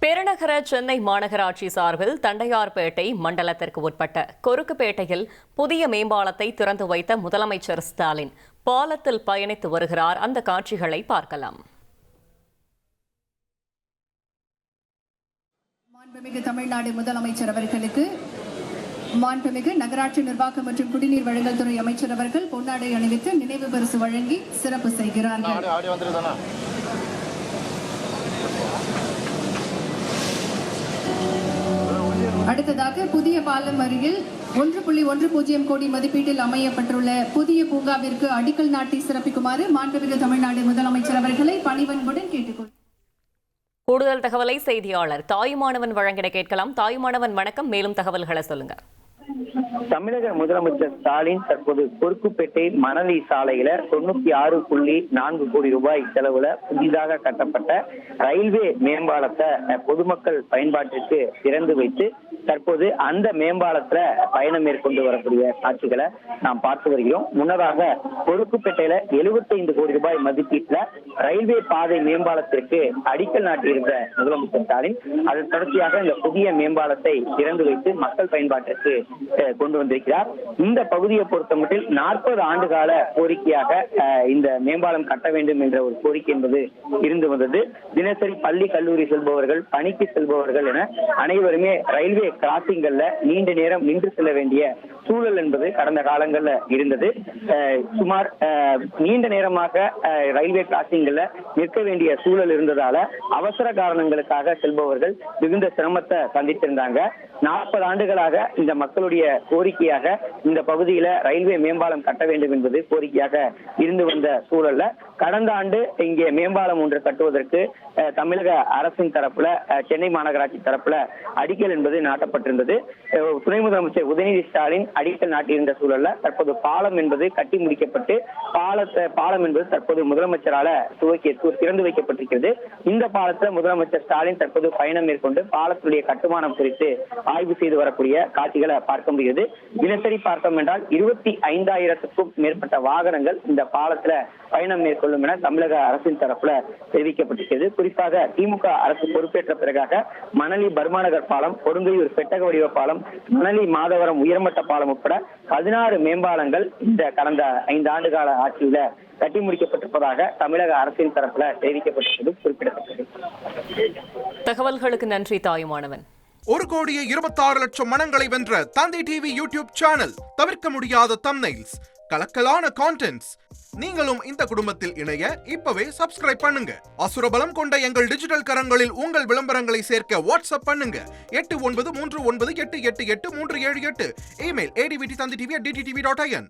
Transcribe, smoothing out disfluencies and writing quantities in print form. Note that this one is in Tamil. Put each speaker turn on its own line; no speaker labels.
பெருநகர சென்னை மாநகராட்சி சார்பில் தண்டையார்பேட்டை மண்டலத்திற்கு உட்பட்ட கொருக்குப்பேட்டையில் புதிய மேம்பாலத்தை திறந்து வைத்த முதலமைச்சர் ஸ்டாலின் பாலத்தில் பயணித்து வருகிறார். அந்த காட்சிகளை பார்க்கலாம்.
மாண்புமிகு தமிழ்நாடு முதலமைச்சர் அவர்களுக்கு மாண்புமிகு நகராட்சி நிர்வாகம் மற்றும் குடிநீர் வழங்கல் துறை அமைச்சர் அவர்கள் பொன்னாடை அணிவித்து நினைவு பரிசு வழங்கி சிறப்பு செய்கிறார்கள். அடுத்ததாக புதிய பாலம் அருகில் 1.10 கோடி மதிப்பீட்டில் அமையப்பட்டுள்ள புதிய பூங்காவிற்கு அடிக்கல் நாட்டி சிறப்பிக்குமாறு மாண்புமிகு தமிழ்நாடு முதலமைச்சர் அவர்களை பணிவன்புடன் கேட்டுக்கொள்கிறேன்.
கூடுதல் தகவலை செய்தியாளர் தாயுமானவன் வழங்கிட கேட்கலாம். தாயுமானவன் வணக்கம், மேலும் தகவல்களை சொல்லுங்க.
தமிழக முதலமைச்சர் ஸ்டாலின் தற்போது கொருக்குப்பேட்டை மணலி சாலையில 96.4 கோடி ரூபாய் செலவுல புதிதாக கட்டப்பட்ட ரயில்வே மேம்பாலத்தை பொதுமக்கள் பயன்பாட்டிற்கு திறந்து வைத்து தற்போது அந்த மேம்பாலத்துல பயணம் மேற்கொண்டு வரக்கூடிய காட்சிகளை நாம் பார்த்து வருகிறோம். முன்னதாக கொருக்குப்பேட்டையில 75 கோடி ரூபாய் மதிப்பீட்டுல ரயில்வே பாதை மேம்பாலத்திற்கு அடிக்கல் நாட்டியிருந்த முதலமைச்சர் ஸ்டாலின் அதன் தொடர்ச்சியாக இந்த புதிய மேம்பாலத்தை திறந்து வைத்து மக்கள் பயன்பாட்டிற்கு கொண்டு வந்திருக்கிறார். இந்த பகுதியை பொறுத்தமட்டில் 40 ஆண்டு கால கோரிக்கையாக இந்த மேம்பாலம் கட்ட வேண்டும் என்ற ஒரு கோரிக்கை என்பது இருந்து வந்தது. தினசரி பள்ளி கல்லூரி செல்பவர்கள், பணிக்கு செல்பவர்கள் என அனைவருமே ரயில்வே கிராசிங்கல்ல நீண்ட நேரம் நின்று செல்ல வேண்டிய சூழல் என்பது கடந்த காலங்கள்ல இருந்தது. சுமார் நீண்ட நேரமாக ரயில்வே கிராசிங்கல்ல நிற்க வேண்டிய சூழல் இருந்ததால அவசர காரணங்களுக்காக செல்பவர்கள் மிகுந்த சிரமத்தை சந்தித்திருந்தாங்க. 40 ஆண்டுகளாக இந்த மக்களுடைய கோரிக்கையாக இந்த பகுதியில ரயில்வே மேம்பாலம் கட்ட வேண்டும் என்பது கோரிக்கையாக இருந்து வந்த சூழல்ல கடந்த ஆண்டு இங்கே மேம்பாலம் ஒன்று கட்டுவதற்கு தமிழக அரசின் தரப்புல சென்னை மாநகராட்சி தரப்புல அடிக்கல் என்பது நாட்டப்பட்டிருந்தது. துணை முதலமைச்சர் உதயநிதி ஸ்டாலின் அடிக்கல் நாட்டியிருந்த சூழல்ல தற்போது பாலம் என்பது கட்டி முடிக்கப்பட்டு பாலம் என்பது தற்போது முதலமைச்சரால திறந்து வைக்கப்பட்டிருக்கிறது. இந்த பாலத்துல முதலமைச்சர் ஸ்டாலின் தற்போது பயணம் மேற்கொண்டு பாலத்துடைய கட்டுமானம் குறித்து ஆய்வு செய்து வரக்கூடிய காட்சிகளை பார்க்க முடிகிறது. தினசரி பார்த்தோம் என்றால் 25,000க்கும் மேற்பட்ட வாகனங்கள் இந்த பாலத்துல பயணம் மேற்கொள்ளும் என தமிழக அரசின் தரப்புல தெரிவிக்கப்பட்டிருக்கிறது. குறிப்பாக திமுக அரசு பொறுப்பேற்ற பிறகாக மணலி பர்மாநகர் பாலம், கொடுங்கையூர் பெட்டக வடிவ பாலம், மணலி மாதவரம் உயர்மட்ட பாலம் உட்பட 16 மேம்பாலங்கள் இந்த கடந்த 5 ஆண்டு கால ஆட்சியில கட்டி முடிக்கப்பட்டிருப்பதாக தமிழக அரசின் தரப்புல தெரிவிக்கப்பட்டிருப்பது குறிப்பிடத்தக்கது.
தகவல்களுக்கு நன்றி தாயுமானவன்.
1,26,00,000 மனங்களை வென்ற தந்தி டிவி யூடியூப் சேனல். தவிர்க்க முடியாத தம்ப்நெயில்ஸ், கலக்கலான கான்டென்ட்ஸ். நீங்களும் இந்த குடும்பத்தில் இணைய இப்பவே சப்ஸ்கிரைப் பண்ணுங்க. அசுரபலம் கொண்ட எங்கள் டிஜிட்டல் கரங்களில் உங்கள் விளம்பரங்களை சேர்க்க வாட்ஸ்அப் பண்ணுங்க. 893988883778. Email advttv@dttv.in.